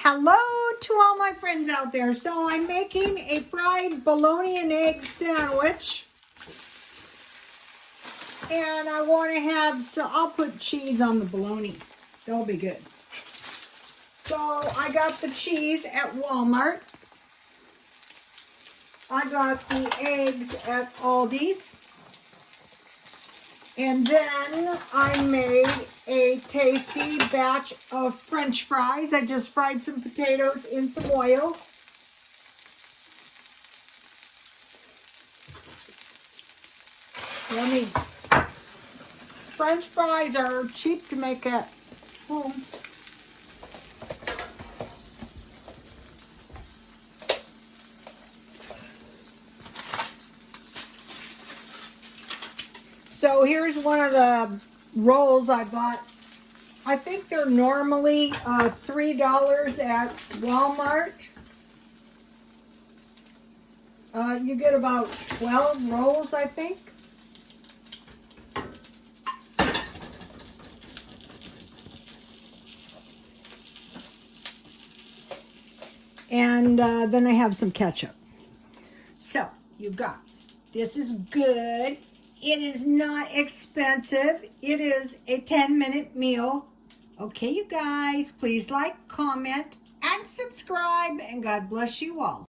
Hello to all my friends out there. So I'm making a fried bologna and egg sandwich. And I want to have, so I'll put cheese on the bologna. That'll be good. So I got the cheese at Walmart. I got the eggs at Aldi's. And then I made a tasty batch of French fries. I just fried some potatoes in some oil. Yummy. French fries are cheap to make at home. So here's one of the rolls I bought. I think they're normally $3 at Walmart. You get about 12 rolls, I think. And then I have some ketchup. So, you guys, this is good. It is not expensive. It is a 10-minute meal. Okay, you guys, please like, comment, and subscribe, and God bless you all.